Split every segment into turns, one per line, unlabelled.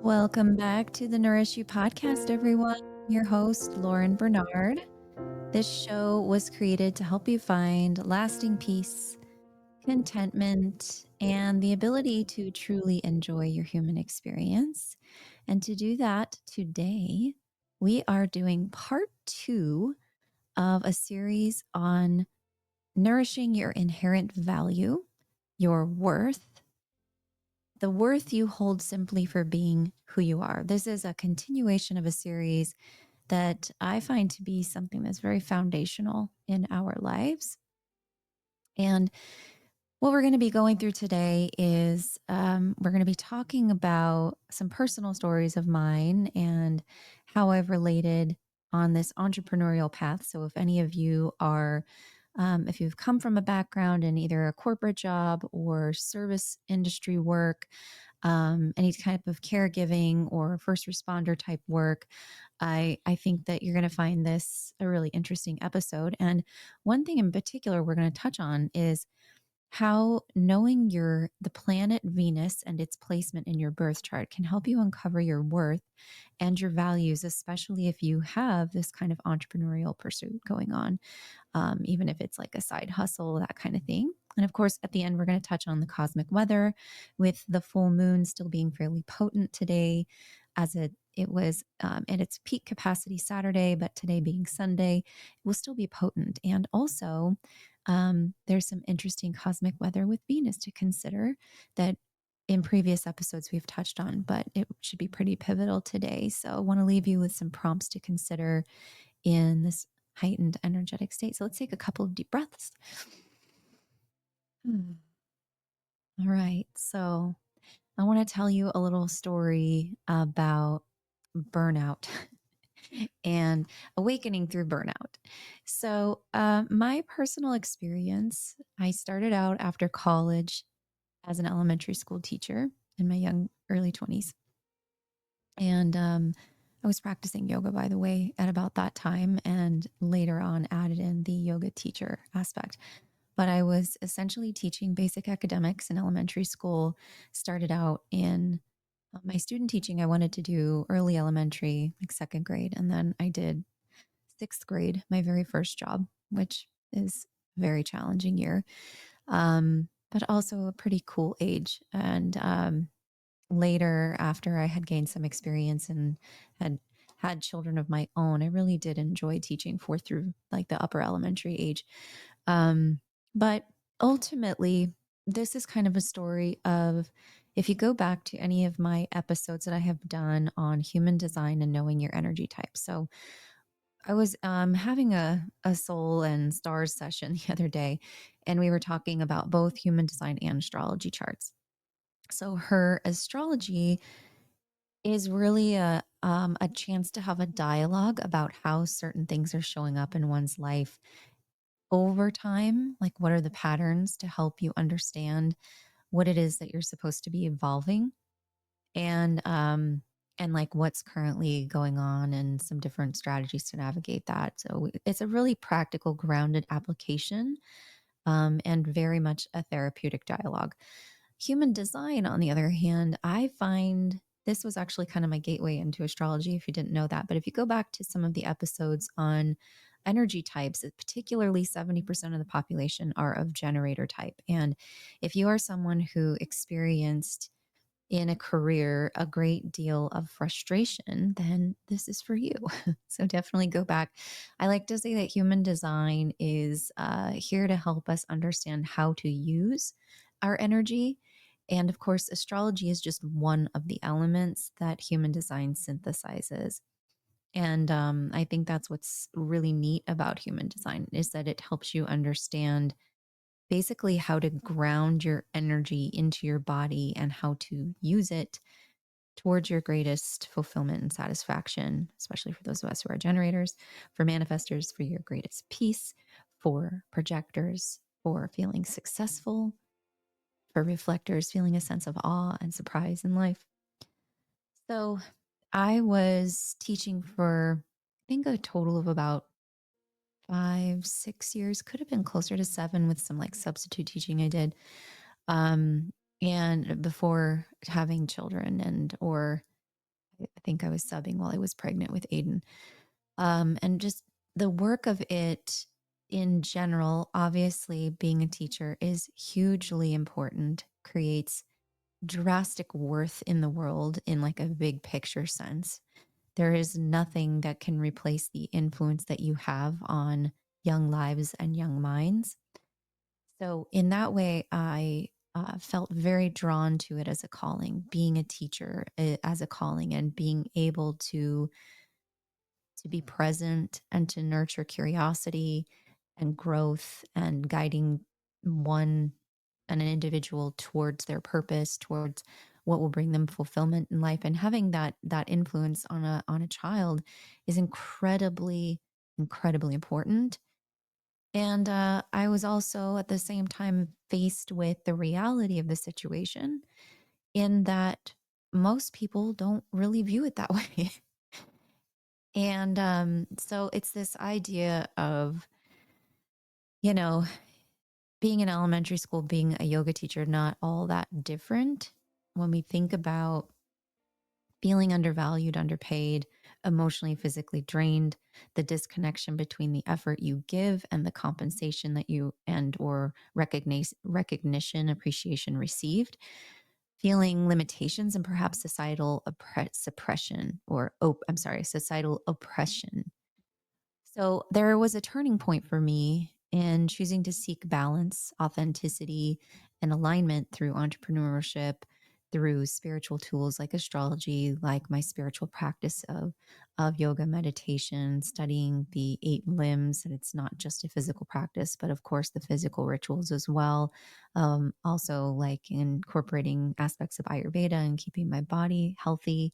Welcome back to the Nourish You podcast, everyone. I'm your host, Lauren Bernard. This show was created to help you find lasting peace, contentment, and the ability to truly enjoy your human experience. And to do that today, we are doing part 2 of a series on nourishing your inherent value, your worth, the worth you hold simply for being who you are. This is a continuation of a series that I find to be something that's very foundational in our lives. And what we're going to be going through today is we're going to be talking about some personal stories of mine and how I've related on this entrepreneurial path. So if any of you are if you've come from a background in either a corporate job or service industry work, any type of caregiving or first responder type work, I think that you're going to find this a really interesting episode. And one thing in particular we're going to touch on is how knowing the planet Venus and its placement in your birth chart can help you uncover your worth and your values, especially if you have this kind of entrepreneurial pursuit going on, even if it's like a side hustle, that kind of thing. And of course, at the end, we're going to touch on the cosmic weather with the full moon still being fairly potent today, as it was at its peak capacity Saturday, but today being Sunday, it will still be potent. And also, there's some interesting cosmic weather with Venus to consider that in previous episodes we've touched on, but it should be pretty pivotal today. So I want to leave you with some prompts to consider in this heightened energetic state. So let's take a couple of deep breaths. All right. So I want to tell you a little story about burnout and awakening through burnout. So, my personal experience, I started out after college as an elementary school teacher in my young early 20s. And I was practicing yoga, by the way, at about that time, and later on added in the yoga teacher aspect. But I was essentially teaching basic academics in elementary school, started out in my student teaching. I wanted to do early elementary, like second grade. And then I did sixth grade, my very first job, which is a very challenging year, but also a pretty cool age. And later, after I had gained some experience and had children of my own, I really did enjoy teaching fourth through like the upper elementary age. But ultimately, this is kind of a story of, if you go back to any of my episodes that I have done on human design and knowing your energy type. So I was having a soul and stars session the other day, and we were talking about both human design and astrology charts. So her astrology is really a chance to have a dialogue about how certain things are showing up in one's life over time. Like, what are the patterns to help you understand what it is that you're supposed to be evolving, and like what's currently going on and some different strategies to navigate that. So it's a really practical, grounded application, and very much a therapeutic dialogue. Human design, on the other hand, I find this was actually kind of my gateway into astrology, if you didn't know that. But if you go back to some of the episodes on energy types, particularly 70% of the population are of generator type. And if you are someone who experienced in a career a great deal of frustration, then this is for you. So definitely go back. I like to say that human design is here to help us understand how to use our energy. And of course, astrology is just one of the elements that human design synthesizes. And I think that's what's really neat about human design, is that it helps you understand basically how to ground your energy into your body and how to use it towards your greatest fulfillment and satisfaction, especially for those of us who are generators, for manifestors, for your greatest peace, for projectors, for feeling successful, for reflectors, feeling a sense of awe and surprise in life. So I was teaching for, I think, a total of about 5, 6 years, could have been closer to 7 with some like substitute teaching I did. Um, and before having children, and or I think I was subbing while I was pregnant with Aiden. And just the work of it in general, obviously, being a teacher is hugely important, creates drastic worth in the world in like a big picture sense. There is nothing that can replace the influence that you have on young lives and young minds. So, in that way, I felt very drawn to it as a calling, being a teacher as a calling, and being able to be present and to nurture curiosity and growth and guiding one and an individual towards their purpose, towards what will bring them fulfillment in life. And having that influence on a child is incredibly important. And I was also at the same time faced with the reality of the situation, in that most people don't really view it that way. And so it's this idea of, you know, being in elementary school, being a yoga teacher, not all that different when we think about feeling undervalued, underpaid, emotionally, physically drained, the disconnection between the effort you give and the compensation that you and or recognition, appreciation received, feeling limitations and perhaps societal suppression or I'm sorry, societal oppression. So there was a turning point for me in choosing to seek balance, authenticity, and alignment through entrepreneurship, through spiritual tools like astrology, like my spiritual practice of yoga, meditation, studying the 8 limbs. And it's not just a physical practice, but of course the physical rituals as well. Also, like incorporating aspects of Ayurveda and keeping my body healthy.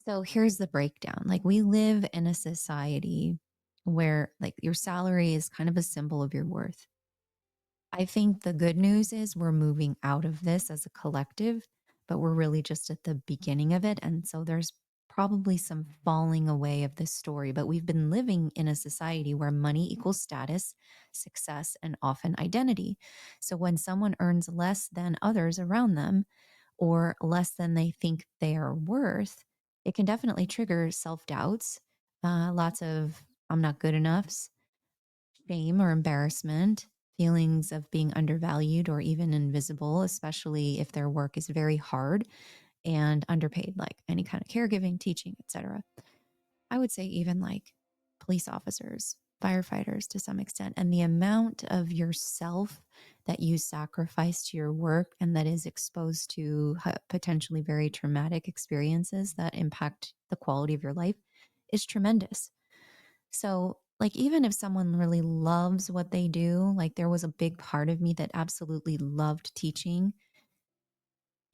So here's the breakdown. Like, we live in a society where like your salary is kind of a symbol of your worth. I think the good news is we're moving out of this as a collective, but we're really just at the beginning of it. And so there's probably some falling away of this story, but we've been living in a society where money equals status, success, and often identity. So when someone earns less than others around them, or less than they think they are worth, it can definitely trigger self doubts, lots of I'm not good enoughs, shame or embarrassment, feelings of being undervalued or even invisible, especially if their work is very hard and underpaid, like any kind of caregiving, teaching, etc. I would say even like police officers, firefighters to some extent, and the amount of yourself that you sacrifice to your work and that is exposed to potentially very traumatic experiences that impact the quality of your life is tremendous. So, like, even if someone really loves what they do, like, there was a big part of me that absolutely loved teaching.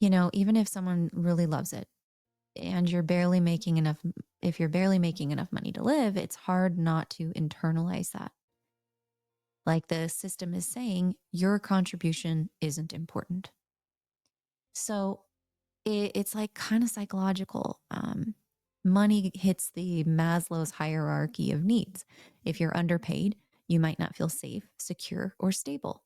Even if someone really loves it, and you're barely making enough, if you're barely making enough money to live, it's hard not to internalize that. Like, the system is saying your contribution isn't important. So it's like kind of psychological. Money hits the Maslow's hierarchy of needs. If you're underpaid, you might not feel safe, secure, or stable.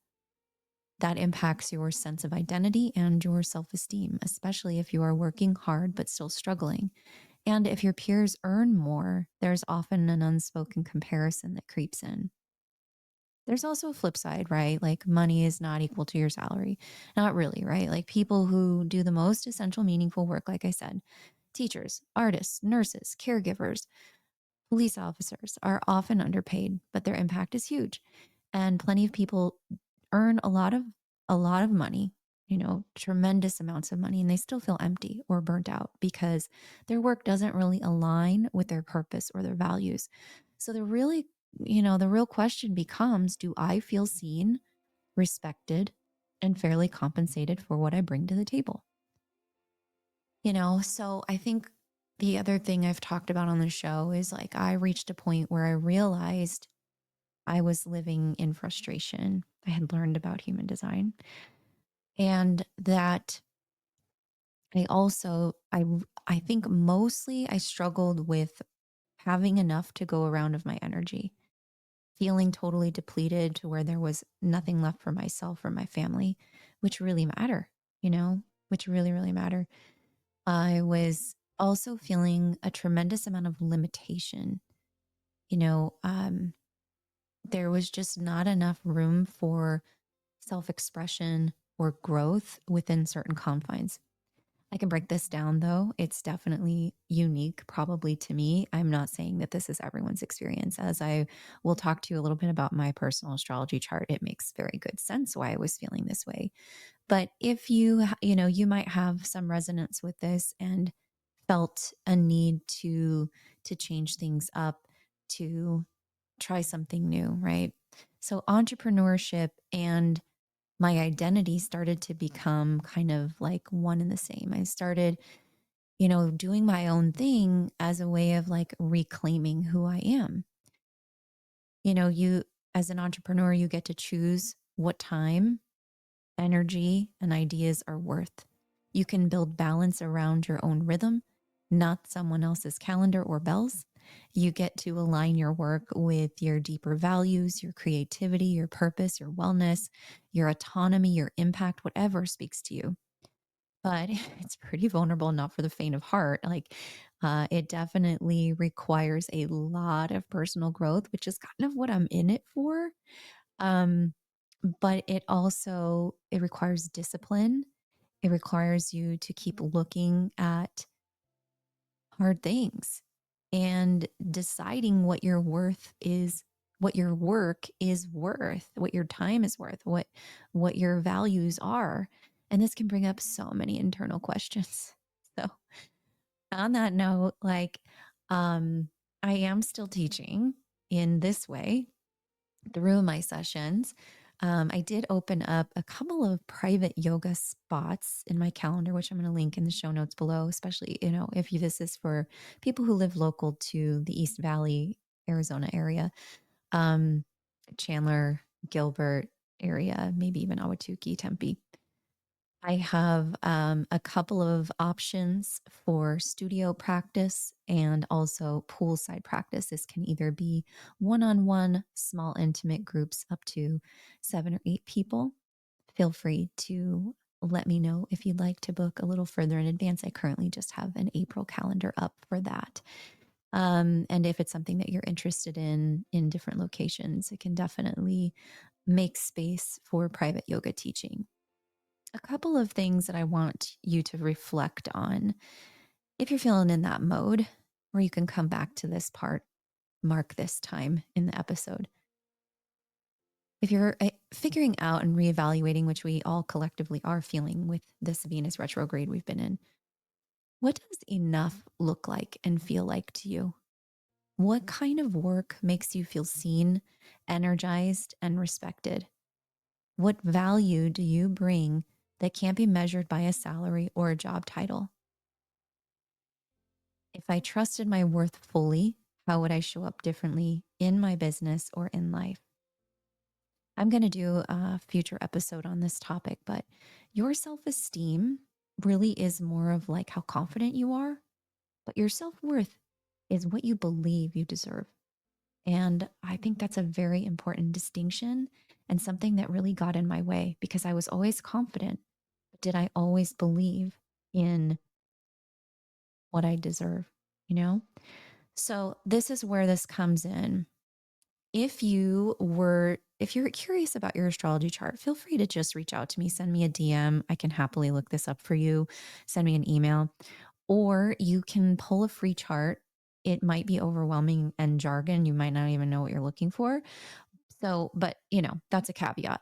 That impacts your sense of identity and your self esteem, especially if you are working hard but still struggling. And if your peers earn more, there's often an unspoken comparison that creeps in. There's also a flip side, right? Like, money is not equal to your salary. Not really, right? Like, people who do the most essential, meaningful work, like I said, teachers, artists, nurses, caregivers, police officers are often underpaid, but their impact is huge. And plenty of people earn a lot of money, tremendous amounts of money, and they still feel empty or burnt out because their work doesn't really align with their purpose or their values. So the real question becomes, do I feel seen, respected, and fairly compensated for what I bring to the table? So I think the other thing I've talked about on the show is, like, I reached a point where I realized I was living in frustration. I had learned about human design, and that I think mostly I struggled with having enough to go around of my energy, feeling totally depleted to where there was nothing left for myself or my family, which really matter, which really, really matter. I was Also feeling a tremendous amount of limitation. You know, there was just not enough room for self expression or growth within certain confines. I can break this down though. It's definitely unique, probably to me. I'm not saying that this is everyone's experience. As I will talk to you a little bit about my personal astrology chart, it makes very good sense why I was feeling this way. But if you might have some resonance with this and felt a need to change things up, to try something new, right? So entrepreneurship and my identity started to become kind of like one and the same. I started, doing my own thing as a way of like reclaiming who I am. You as an entrepreneur, you get to choose what time, energy, and ideas are worth. You can build balance around your own rhythm, not someone else's calendar or bells. You get to align your work with your deeper values, your creativity, your purpose, your wellness, your autonomy, your impact, whatever speaks to you. But it's pretty vulnerable, not for the faint of heart. Like, it definitely requires a lot of personal growth, which is kind of what I'm in it for. Um, but it requires discipline. It requires you to keep looking at hard things and deciding what your worth is, what your work is worth, what your time is worth, what your values are. And this can bring up so many internal questions. So on that note, like, I am still teaching in this way through my sessions. I did open up a couple of private yoga spots in my calendar, which I'm going to link in the show notes below, especially, if this is for people who live local to the East Valley, Arizona area, um, Chandler, Gilbert area, maybe even Awatuki, Tempe. I have a couple of options for studio practice and also poolside practice. This can either be one on one, small, intimate groups up to 7 or 8 people. Feel free to let me know if you'd like to book a little further in advance. I currently just have an April calendar up for that. And if it's something that you're interested in different locations, it can definitely make space for private yoga teaching. A couple of things that I want you to reflect on if you're feeling in that mode, or you can come back to this part, mark this time in the episode. If you're figuring out and reevaluating, which we all collectively are feeling with this Venus retrograde we've been in, what does enough look like and feel like to you? What kind of work makes you feel seen, energized, and respected? What value do you bring that can't be measured by a salary or a job title? If I trusted my worth fully, how would I show up differently in my business or in life? I'm going to do a future episode on this topic, but your self esteem really is more of like how confident you are, but your self worth is what you believe you deserve. And I think that's a very important distinction and something that really got in my way because I was always confident. But did I always believe in what I deserve? You know? So this is where this comes in. If you're curious about your astrology chart, feel free to just reach out to me, send me a DM. I can happily look this up for you. Send me an email, or you can pull a free chart. It might be overwhelming and jargon. You might not even know what you're looking for. So, but that's a caveat.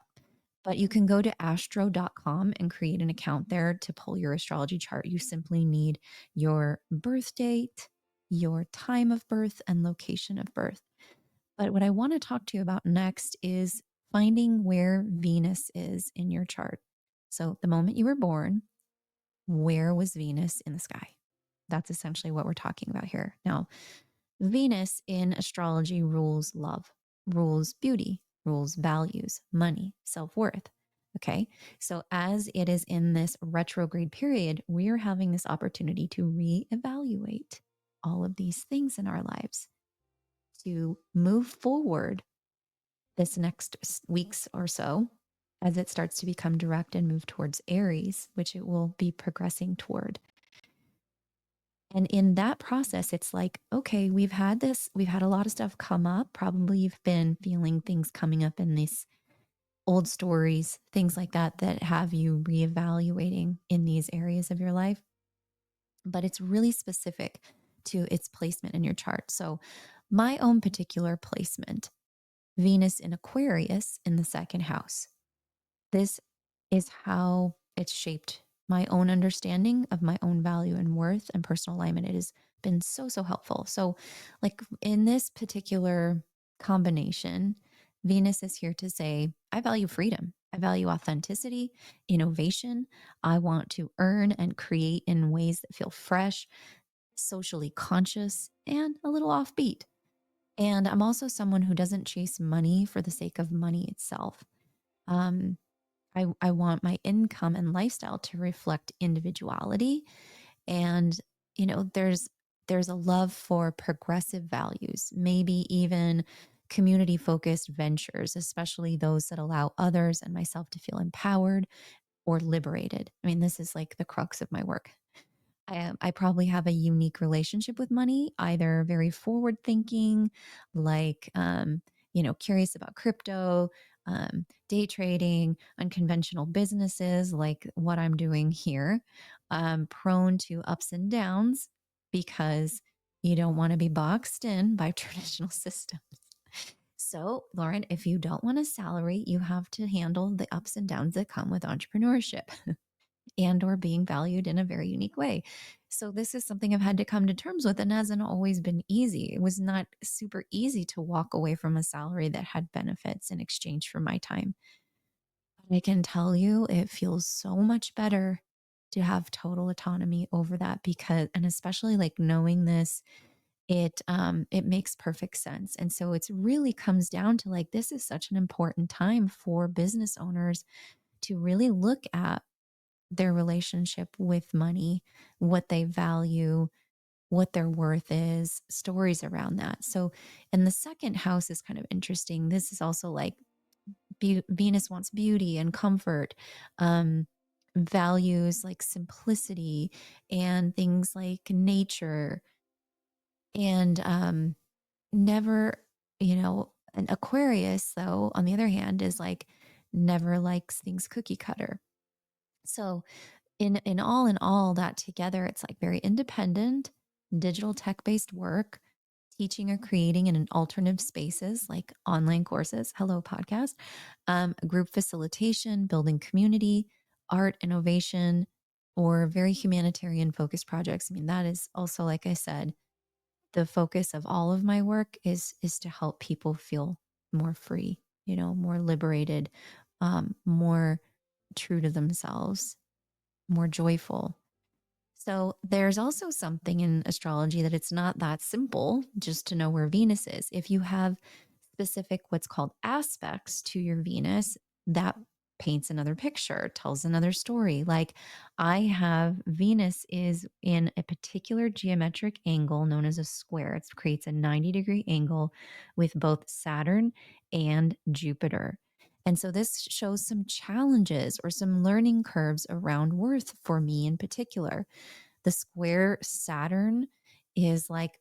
But you can go to astro.com and create an account there to pull your astrology chart. You simply need your birth date, your time of birth, and location of birth. But what I want to talk to you about next is finding where Venus is in your chart. So, the moment you were born, where was Venus in the sky? That's essentially what we're talking about here. Now, Venus in astrology rules love, rules beauty, rules values, money, self worth. Okay. So, as it is in this retrograde period, we are having this opportunity to reevaluate all of these things in our lives, to move forward this next weeks or so as it starts to become direct and move towards Aries, which it will be progressing toward. And in that process, it's like, okay, we've had a lot of stuff come up. Probably you've been feeling things coming up in these old stories, things like that, that have you reevaluating in these areas of your life. But it's really specific to its placement in your chart. So, my own particular placement, Venus in Aquarius in the second house. This is how it's shaped my own understanding of my own value and worth and personal alignment. It has been so, so helpful. So, like in this particular combination, Venus is here to say, I value freedom. I value authenticity, innovation. I want to earn and create in ways that feel fresh, socially conscious, and a little offbeat. And I'm also someone who doesn't chase money for the sake of money itself. Um, I want my income and lifestyle to reflect individuality. And, there's a love for progressive values, maybe even community focused ventures, especially those that allow others and myself to feel empowered or liberated. I mean, this is like the crux of my work. I probably have a unique relationship with money, either very forward thinking, like, curious about crypto, day trading, unconventional businesses, like what I'm doing here, prone to ups and downs because you don't want to be boxed in by traditional systems. So, Lauren, if you don't want a salary, you have to handle the ups and downs that come with entrepreneurship and or being valued in a very unique way. So this is something I've had to come to terms with and hasn't always been easy. It was not super easy to walk away from a salary that had benefits in exchange for my time. But I can tell you it feels so much better to have total autonomy over that, because and especially like knowing this, it makes perfect sense. And so it's really comes down to like this is such an important time for business owners to really look at their relationship with money, what they value, what their worth is, stories around that. So, and the second house is kind of interesting. This is also like Venus wants beauty and comfort, values like simplicity and things like nature, and never, an Aquarius, though, on the other hand, is like never likes things cookie cutter. So, in all that together, it's like very independent, digital tech based work, teaching or creating in an alternative spaces like online courses, hello podcast, group facilitation, building community, art, innovation, or very humanitarian focused projects. I mean, that is also, like I said, the focus of all of my work is to help people feel more free, more liberated, more true to themselves, more joyful. So there's also something in astrology that it's not that simple just to know where Venus is. If you have specific what's called aspects to your Venus, that paints another picture, tells another story. Like I have Venus is in a particular geometric angle known as a square. It creates a 90-degree angle with both Saturn and Jupiter. And so this shows some challenges or some learning curves around worth for me in particular. The square Saturn is like,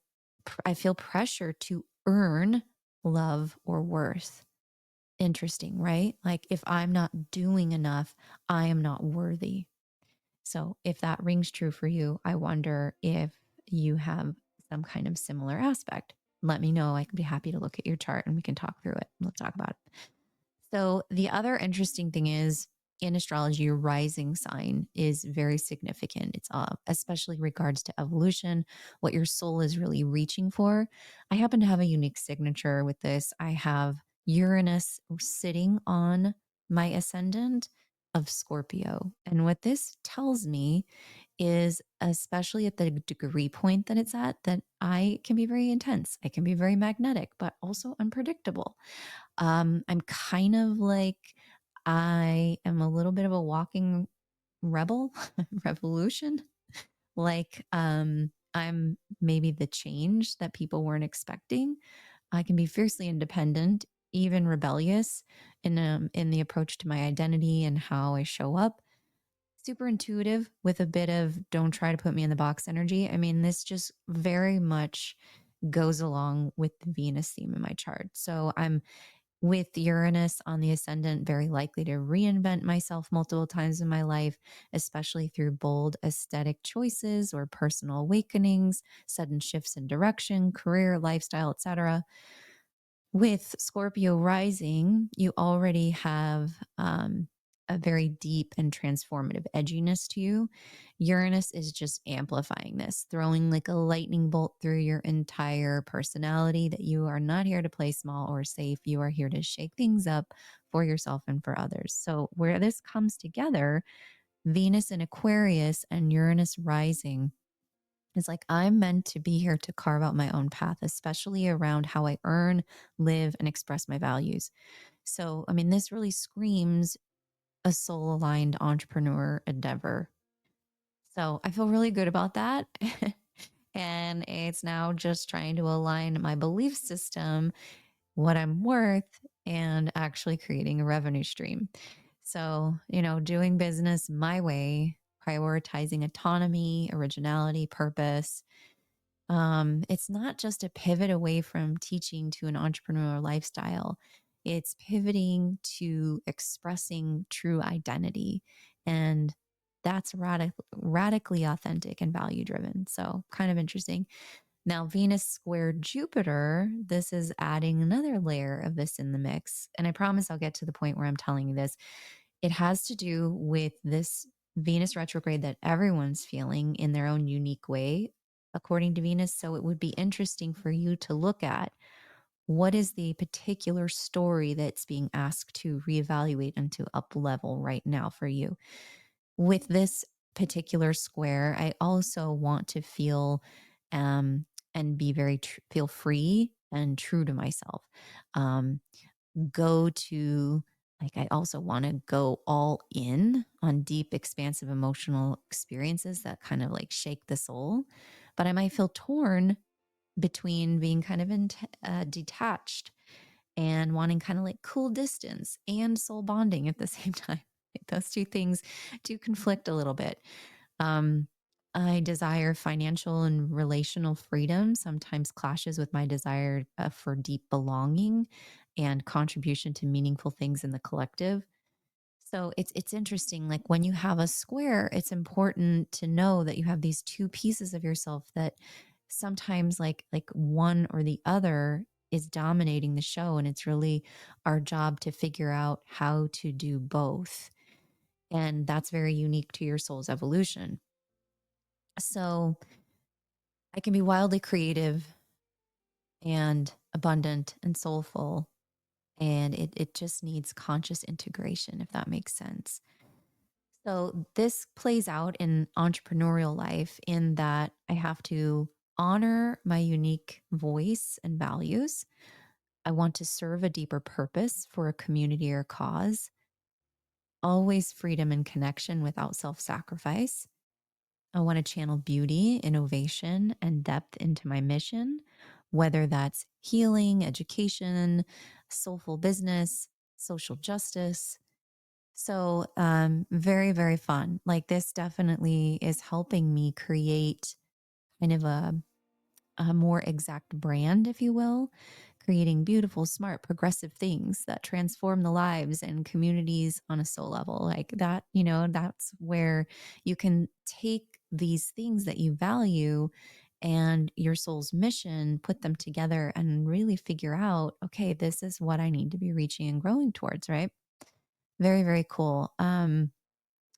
I feel pressure to earn love or worth. Interesting, right? Like if I'm not doing enough, I am not worthy. So if that rings true for you, I wonder if you have some kind of similar aspect. Let me know. I can be happy to look at your chart and we can talk through it. Let's talk about it. So the other interesting thing is in astrology, your rising sign is very significant. It's especially regards to evolution, what your soul is really reaching for. I happen to have a unique signature with this. I have Uranus sitting on my ascendant of Scorpio. And what this tells me is, especially at the degree point that it's at, that I can be very intense. I can be very magnetic, but also unpredictable. I'm kind of like, I am a little bit of a walking rebel, revolution. Like, I'm maybe the change that people weren't expecting. I can be fiercely independent, even rebellious in the approach to my identity and how I show up. super intuitive with a bit of don't try to put me in the box energy. I mean, this just very much goes along with the Venus theme in my chart. So I'm with Uranus on the ascendant, very likely to reinvent myself multiple times in my life, especially through bold aesthetic choices or personal awakenings, sudden shifts in direction, career, lifestyle, etc. With Scorpio rising, you already have a very deep and transformative edginess to you. Uranus is just amplifying this, throwing like a lightning bolt through your entire personality that you are not here to play small or safe. You are here to shake things up for yourself and for others. So, where this comes together, Venus in Aquarius and Uranus rising, it's like I'm meant to be here to carve out my own path, especially around how I earn, live, and express my values. So, I mean, this really screams a soul aligned entrepreneur endeavor. So, I feel really good about that. And it's now just trying to align my belief system, what I'm worth, and actually creating a revenue stream. So, doing business my way, prioritizing autonomy, originality, purpose, it's not just a pivot away from teaching to an entrepreneurial lifestyle. It's pivoting to expressing true identity. And that's radically authentic and value driven. So, kind of interesting. Now, Venus squared Jupiter, this is adding another layer of this in the mix. And I promise I'll get to the point where I'm telling you this. It has to do with this Venus retrograde that everyone's feeling in their own unique way, according to Venus. So it would be interesting for you to look at what is the particular story that's being asked to reevaluate and to up level right now for you. With this particular square, I also want to feel and be feel free and true to myself. Um, go to like I also want to go all in on deep expansive emotional experiences that kind of like shake the soul, but I might feel torn between being kind of detached and wanting kind of like cool distance and soul bonding at the same time. Like those two things do conflict a little bit. um, I desire financial and relational freedom, sometimes clashes with my desire for deep belonging and contribution to meaningful things in the collective. So it's interesting. Like when you have a square, it's important to know that you have these two pieces of yourself that sometimes like one or the other is dominating the show, and it's really our job to figure out how to do both. And that's very unique to your soul's evolution. So I can be wildly creative and abundant and soulful. And it just needs conscious integration, if that makes sense. So this plays out in entrepreneurial life in that I have to honor my unique voice and values. I want to serve a deeper purpose for a community or cause, always freedom and connection without self sacrifice. I want to channel beauty, innovation, and depth into my mission, whether that's healing, education, soulful business, social justice. So, very, very fun. Like this definitely is helping me create kind of a more exact brand, if you will, creating beautiful, smart, progressive things that transform the lives and communities on a soul level. Like that, that's where you can take these things that you value and your soul's mission, put them together and really figure out, okay, this is what I need to be reaching and growing towards, right? Very, very cool.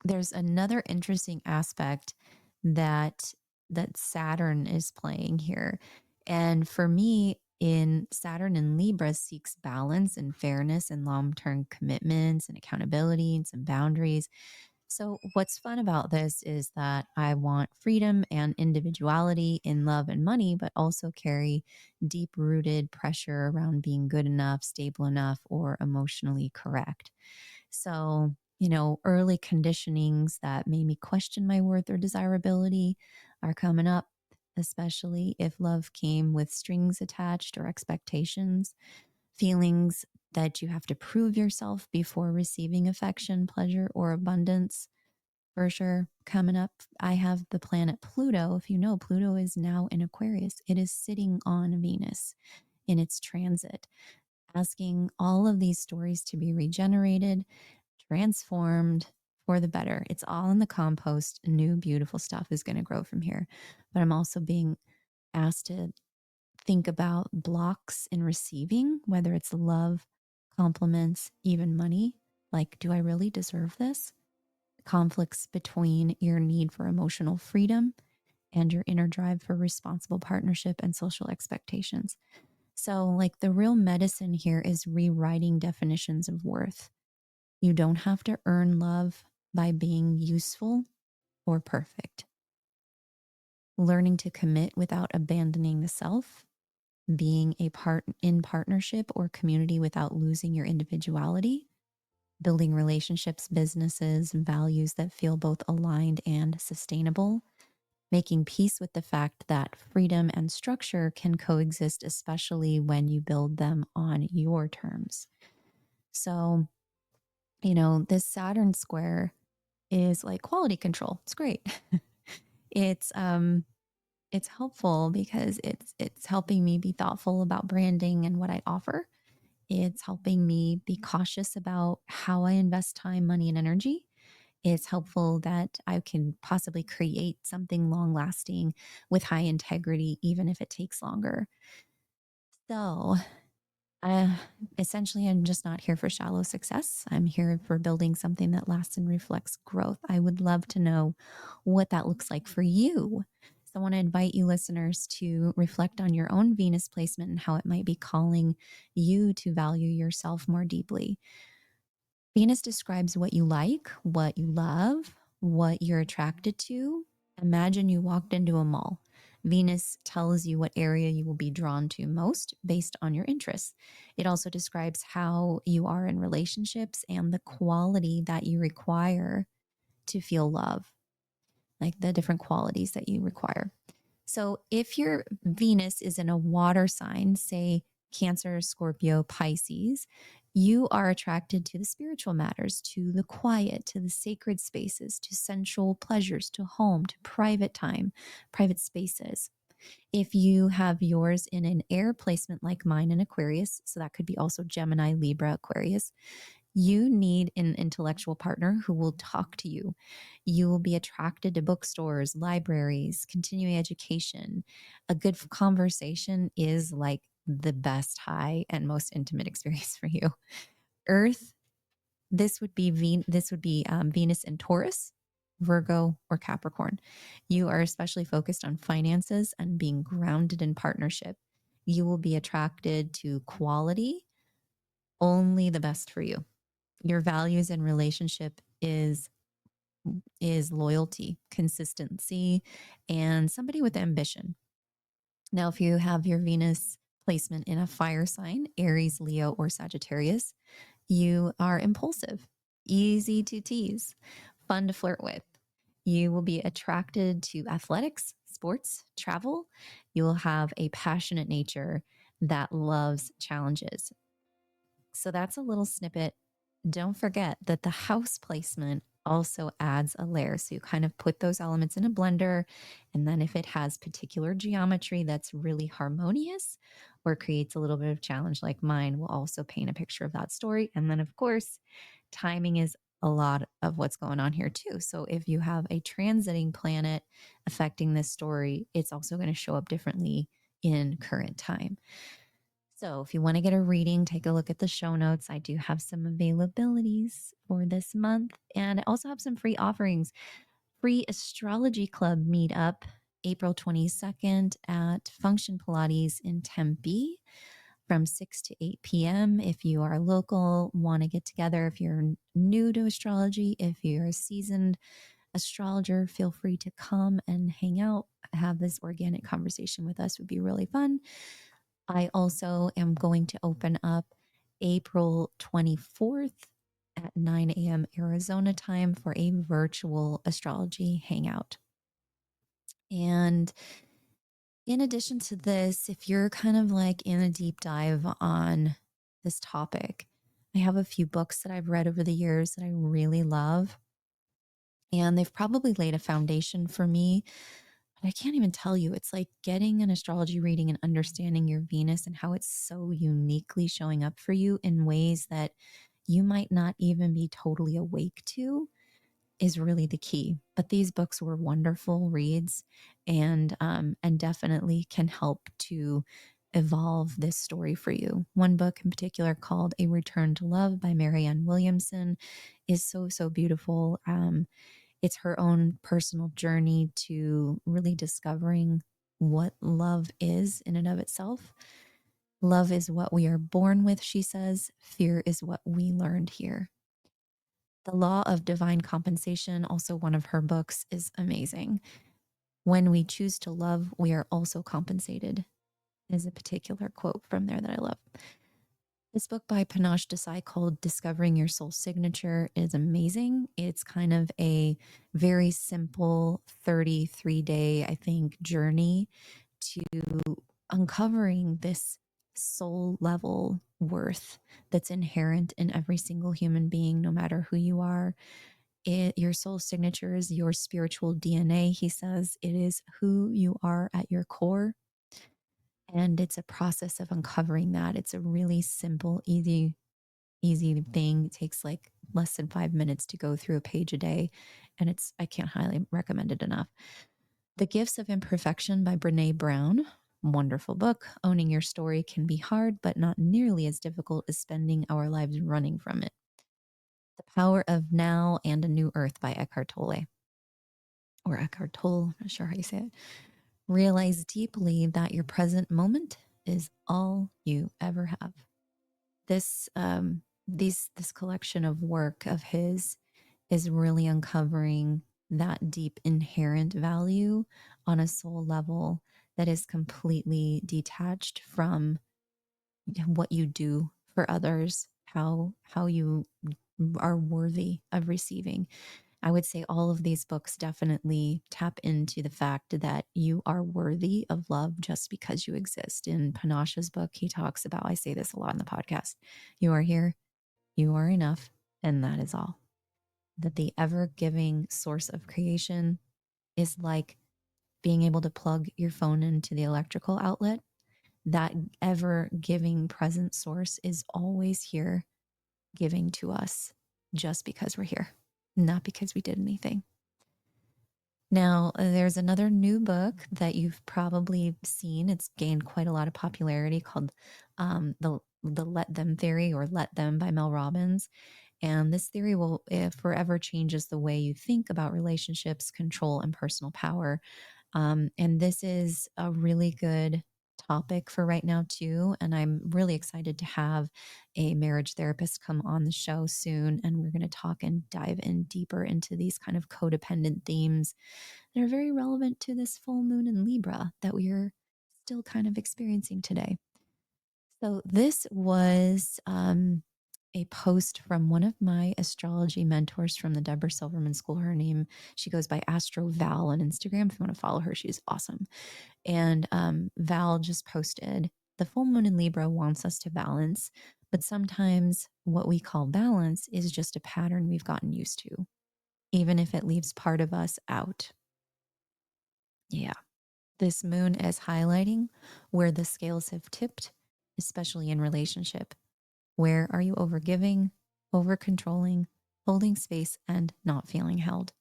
There's another interesting aspect that Saturn is playing here. And for me, in Saturn in Libra seeks balance and fairness and long-term commitments and accountability and some boundaries. So what's fun about this is that I want freedom and individuality in love and money, but also carry deep-rooted pressure around being good enough, stable enough, or emotionally correct. So, early conditionings that made me question my worth or desirability are coming up, especially if love came with strings attached or expectations, feelings that you have to prove yourself before receiving affection, pleasure, or abundance. For sure. Coming up, I have the planet Pluto. If you know, Pluto is now in Aquarius. It is sitting on Venus in its transit, asking all of these stories to be regenerated, transformed for the better. It's all in the compost. New, beautiful stuff is going to grow from here. But I'm also being asked to think about blocks in receiving, whether it's love, compliments, even money. Like, do I really deserve this? Conflicts between your need for emotional freedom and your inner drive for responsible partnership and social expectations. So, like, the real medicine here is rewriting definitions of worth. You don't have to earn love by being useful or perfect. Learning to commit without abandoning the self, being a part in partnership or community without losing your individuality, building relationships, businesses, values that feel both aligned and sustainable, making peace with the fact that freedom and structure can coexist, especially when you build them on your terms. So, this Saturn square is like quality control. It's great. it's it's helpful because it's helping me be thoughtful about branding and what I offer. It's helping me be cautious about how I invest time, money, and energy. It's helpful that I can possibly create something long lasting with high integrity, even if it takes longer. So, uh, essentially, I'm just not here for shallow success. I'm here for building something that lasts and reflects growth. I would love to know what that looks like for you. So, I want to invite you listeners to reflect on your own Venus placement and how it might be calling you to value yourself more deeply. Venus describes what you like, what you love, what you're attracted to. Imagine you walked into a mall. Venus tells you what area you will be drawn to most based on your interests. It also describes how you are in relationships and the quality that you require to feel love, like the different qualities that you require. So if your Venus is in a water sign, say Cancer, Scorpio, Pisces, you are attracted to the spiritual matters, to the quiet, to the sacred spaces, to sensual pleasures, to home, to private time, private spaces. If you have yours in an air placement like mine in Aquarius, so that could be also Gemini, Libra, Aquarius, you need an intellectual partner who will talk to you. You will be attracted to bookstores, libraries, continuing education. A good conversation is like the best high and most intimate experience for you. Earth, this would be Venus in Taurus, Virgo, or Capricorn. You are especially focused on finances and being grounded in partnership. You will be attracted to quality, only the best for you. Your values and relationship is loyalty, consistency, and somebody with ambition. Now, if you have your Venus placement in a fire sign, Aries, Leo, or Sagittarius, you are impulsive, easy to tease, fun to flirt with. You will be attracted to athletics, sports, travel. You will have a passionate nature that loves challenges. So that's a little snippet. Don't forget that the house placement also adds a layer. So you kind of put those elements in a blender. And then if it has particular geometry that's really harmonious or creates a little bit of challenge like mine, we'll also paint a picture of that story. And then, of course, timing is a lot of what's going on here too. So if you have a transiting planet affecting this story, it's also going to show up differently in current time. So if you want to get a reading, take a look at the show notes. I do have some availabilities for this month. And I also have some free offerings. Free Astrology Club meetup, April 22nd at Function Pilates in Tempe from 6 to 8 p.m. If you are local, want to get together, if you're new to astrology, if you're a seasoned astrologer, feel free to come and hang out, have this organic conversation with us. It would be really fun. I also am going to open up April 24th at 9 a.m. Arizona time for a virtual astrology hangout. And in addition to this, if you're kind of like in a deep dive on this topic, I have a few books that I've read over the years that I really love. And they've probably laid a foundation for me. But I can't even tell you. It's like getting an astrology reading and understanding your Venus and how it's so uniquely showing up for you in ways that you might not even be totally awake to is really the key. But these books were wonderful reads, and definitely can help to evolve this story for you. One book in particular called A Return to Love by Marianne Williamson is so beautiful. It's her own personal journey to really discovering what love is in and of itself. Love is what we are born with, she says. Fear is what we learned here. The Law of Divine Compensation, also one of her books, is amazing. When we choose to love, we are also compensated, is a particular quote from there that I love. This book by Panache Desai called Discovering Your Soul Signature is amazing. It's kind of a very simple 33-day, I think, journey to uncovering this soul level worth that's inherent in every single human being, no matter who you are. Your soul signature is your spiritual DNA, he says. It is who you are at your core. And it's a process of uncovering that. It's a really simple, easy thing. It takes like less than 5 minutes to go through a page a day. And I can't highly recommend it enough. The Gifts of Imperfection by Brene Brown. Wonderful book. Owning your story can be hard, but not nearly as difficult as spending our lives running from it. The Power of Now and a New Earth by Eckhart Tolle. Or Eckhart Tolle, I'm not sure how you say it. Realize deeply that your present moment is all you ever have. This collection of work of his is really uncovering that deep inherent value on a soul level that is completely detached from what you do for others, how you are worthy of receiving. I would say all of these books definitely tap into the fact that you are worthy of love just because you exist. In Panache's book, he talks about, I say this a lot in the podcast, you are here, you are enough, and that is all. That the ever giving source of creation is like being able to plug your phone into the electrical outlet. That ever giving present source is always here giving to us just because we're here, not because we did anything. Now, there's another new book that you've probably seen. It's gained quite a lot of popularity called the Let Them Theory, or Let Them by Mel Robbins. And this theory will forever changes the way you think about relationships, control, and personal power. And this is a really good topic for right now too. And I'm really excited to have a marriage therapist come on the show soon. And we're going to talk and dive in deeper into these kind of codependent themes that are very relevant to this full moon in Libra that we are still kind of experiencing today. So this was a post from one of my astrology mentors from the Deborah Silverman School. Her name, she goes by Astro Val on Instagram. If you want to follow her, she's awesome. And Val just posted, the full moon in Libra wants us to balance, but sometimes what we call balance is just a pattern we've gotten used to, even if it leaves part of us out. Yeah. This moon is highlighting where the scales have tipped, especially in relationship. Where are you overgiving, over controlling, holding space, and not feeling held?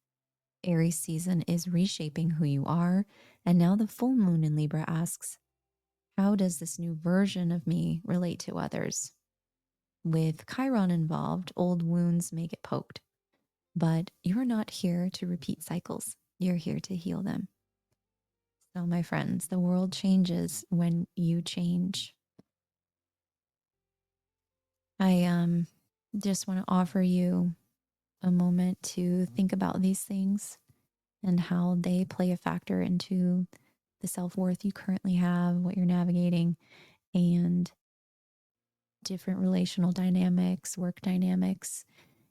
Aries season is reshaping who you are. And now the full moon in Libra asks, how does this new version of me relate to others? With Chiron involved, old wounds may get poked. But you're not here to repeat cycles. You're here to heal them. So, my friends, the world changes when you change. I just want to offer you a moment to think about these things and how they play a factor into the self-worth you currently have, what you're navigating, and different relational dynamics, work dynamics.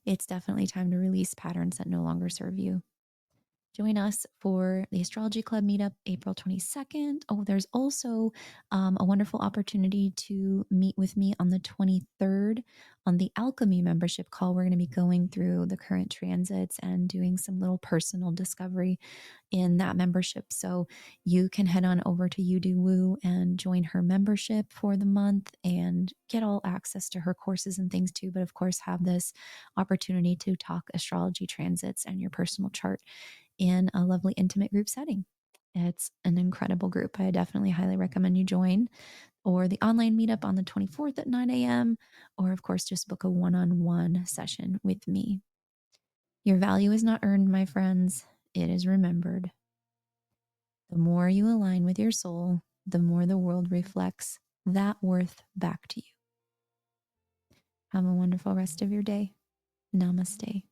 It's definitely time to release patterns that no longer serve you. Join us for the Astrology Club meetup April 22nd. Oh, there's also a wonderful opportunity to meet with me on the 23rd on the Alchemy membership call. We're going to be going through the current transits and doing some little personal discovery in that membership. So you can head on over to You Do Woo and join her membership for the month and get all access to her courses and things too. But of course, have this opportunity to talk astrology transits and your personal chart in a lovely intimate group setting. It's an incredible group. I definitely highly recommend you join, or the online meetup on the 24th at 9 a.m., or of course, just book a one on one session with me. Your value is not earned, my friends, it is remembered. The more you align with your soul, the more the world reflects that worth back to you. Have a wonderful rest of your day. Namaste.